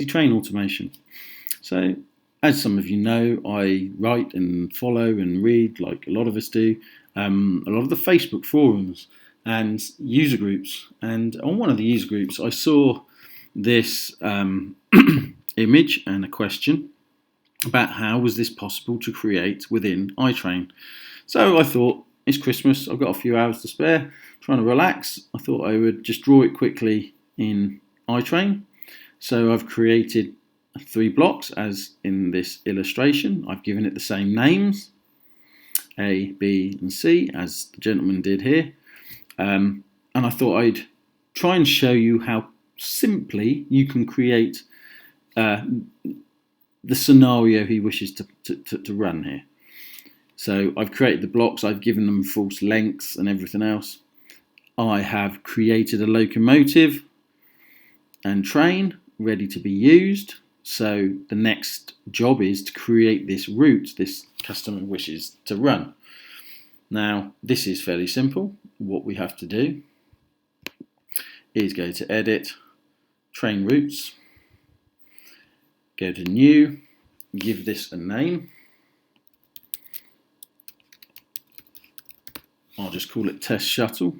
train automation. So, as some of you know, I write and follow and read, like a lot of us do, a lot of the Facebook forums and user groups. And on one of the user groups, I saw this image and a question about how was this possible to create within iTrain. So I thought, it's Christmas, I've got a few hours to spare, trying to relax. I thought I would just draw it quickly in iTrain. So I've created 3 blocks as in this illustration. I've given it the same names, A, B and C, as the gentleman did here. And I thought I'd try and show you how simply you can create the scenario he wishes to run here. So I've created the blocks, I've given them false lengths and everything else. I have created a locomotive and train ready to be used. So the next job is to create this route this customer wishes to run. Now this is fairly simple. What we have to do is go to Edit, Train Routes, go to New, give this a name. I'll just call it Test Shuttle.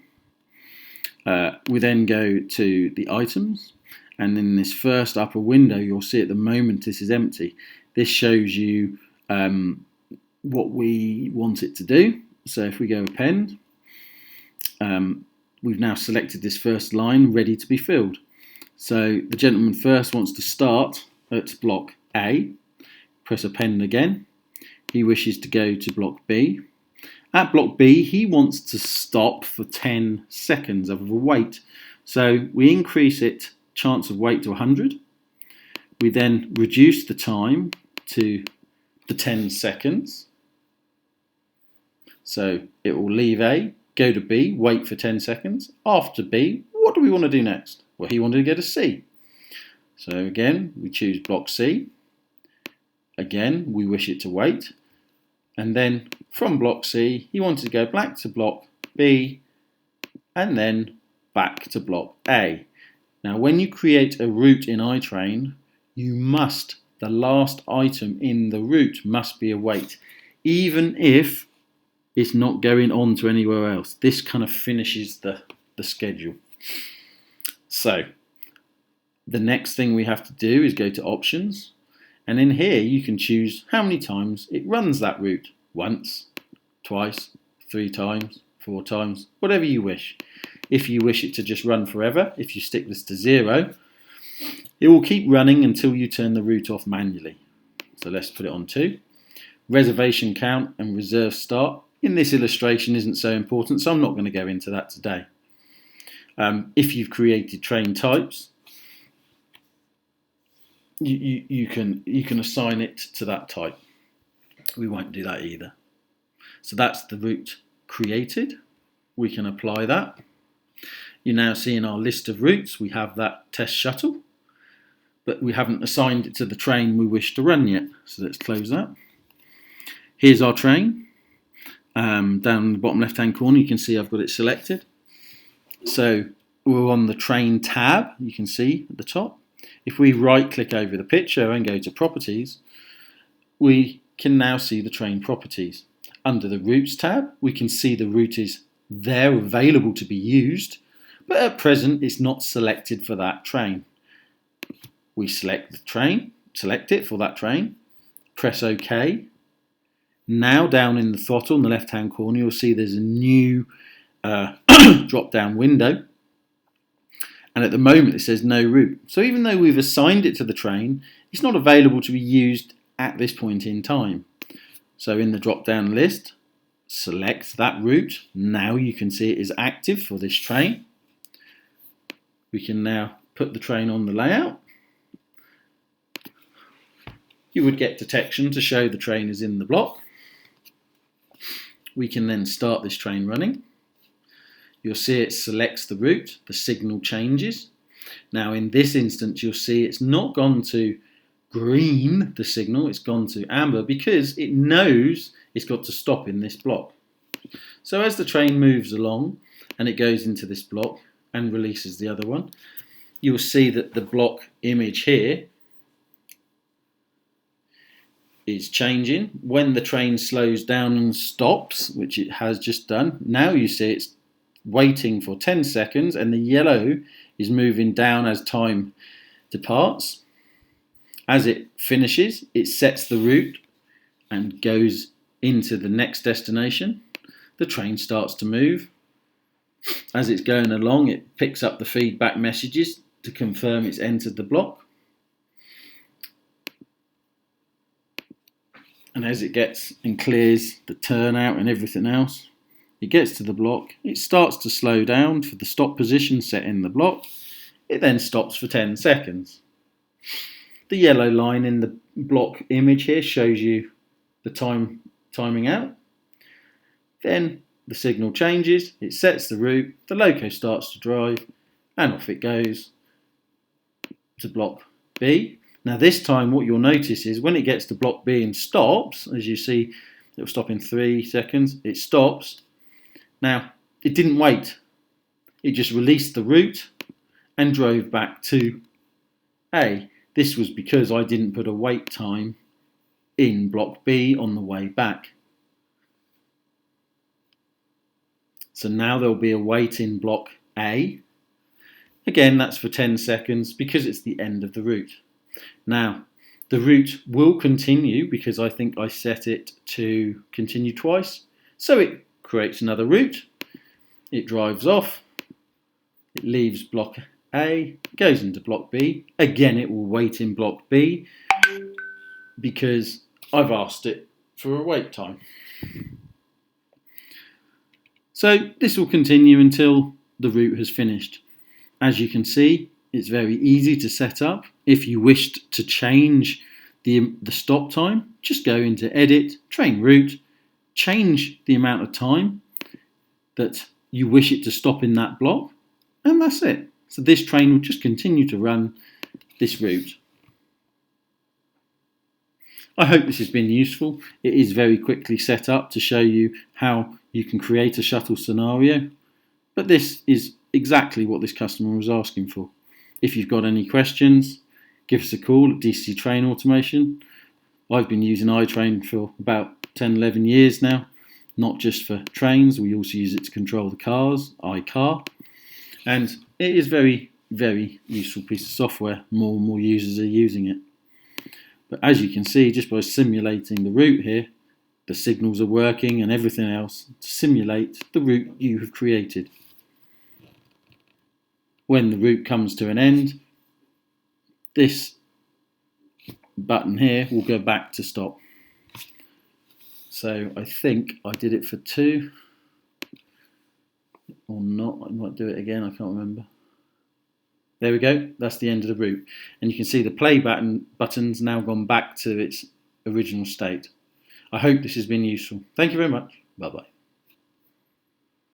We then go to the items, and in this first upper window you'll see at the moment this is empty. This shows you what we want it to do. So if we go Append, we've now selected this first line ready to be filled. So the gentleman first wants to start at block A, press Append again. He wishes to go to block B. At block B, he wants to stop for 10 seconds of a wait. So we increase it, chance of wait to 100. We then reduce the time to the 10 seconds. So it will leave A, go to B, wait for 10 seconds. After B, what do we want to do next? Well, he wanted to go to C. So again, we choose block C. Again, we wish it to wait. And then from block C, he wanted to go back to block B and then back to block A. Now, when you create a route in iTrain, the last item in the route must be a wait, even if it's not going on to anywhere else. This kind of finishes the schedule. So the next thing we have to do is go to Options. And in here you can choose how many times it runs that route. Once, twice, 3 times, 4 times, whatever you wish. If you wish it to just run forever, if you stick this to 0, it will keep running until you turn the route off manually. So let's put it on 2. Reservation count and reserve start. In this illustration isn't so important, so I'm not going to go into that today. If you've created train types, you can assign it to that type. We won't do that either. So that's the route created. We can apply that. You now see in our list of routes we have that test shuttle, but we haven't assigned it to the train we wish to run yet. So let's close that. Here's our train. Down in the bottom left hand corner you can see I've got it selected. So we're on the train tab, you can see at the top. If we right click over the picture and go to properties, we can now see the train properties. Under the routes tab we can see the route is there available to be used, but at present it's not selected for that train. We select the train, select it for that train, press OK. Now down in the throttle in the left hand corner you'll see there's a new drop down window. And at the moment it says no route. So even though we've assigned it to the train, it's not available to be used at this point in time. So in the drop down list, select that route. Now you can see it is active for this train. We can now put the train on the layout. You would get detection to show the train is in the block. We can then start this train running. You'll see it selects the route, the signal changes. Now in this instance you'll see it's not gone to green, the signal, it's gone to amber because it knows it's got to stop in this block. So as the train moves along and it goes into this block and releases the other one, you will see that the block image here is changing. When the train slows down and stops, which it has just done, now you see it's waiting for 10 seconds and the yellow is moving down as time departs. As it finishes, it sets the route and goes into the next destination. The train starts to move. As it's going along, it picks up the feedback messages to confirm it's entered the block. And as it gets and clears the turnout and everything else, it gets to the block. It starts to slow down for the stop position set in the block. It then stops for 10 seconds. The yellow line in the block image here shows you the timing out. Then the signal changes, it sets the route, the loco starts to drive, and off it goes to block B. Now this time what you'll notice is when it gets to block B and stops, as you see, it will stop in 3 seconds, it stops. Now, it didn't wait. It just released the route and drove back to A. This was because I didn't put a wait time in block B on the way back. So now there'll be a wait in block A. Again, that's for 10 seconds because it's the end of the route. Now, the route will continue because I think I set it to continue twice. So it creates another route. It drives off. It leaves block A, goes into block B. Again, it will wait in block B because I've asked it for a wait time. So this will continue until the route has finished. As you can see, it's very easy to set up. If you wished to change the stop time, just go into Edit, Train Route, change the amount of time that you wish it to stop in that block, and that's it. So this train will just continue to run this route. I hope this has been useful. It is very quickly set up to show you how you can create a shuttle scenario, but this is exactly what this customer was asking for. If you've got any questions, give us a call at DC Train Automation. I've been using iTrain for about 10, 11 years now, not just for trains. We also use it to control the cars, iCar, and it is very, very useful piece of software. More and more users are using it. But as you can see, just by simulating the route here, the signals are working and everything else to simulate the route you have created. When the route comes to an end, this button here will go back to stop. So I think I did it for 2 or not. I might do it again, I can't remember. There we go, that's the end of the route. And you can see the play button's now gone back to its original state. I hope this has been useful. Thank you very much. Bye bye.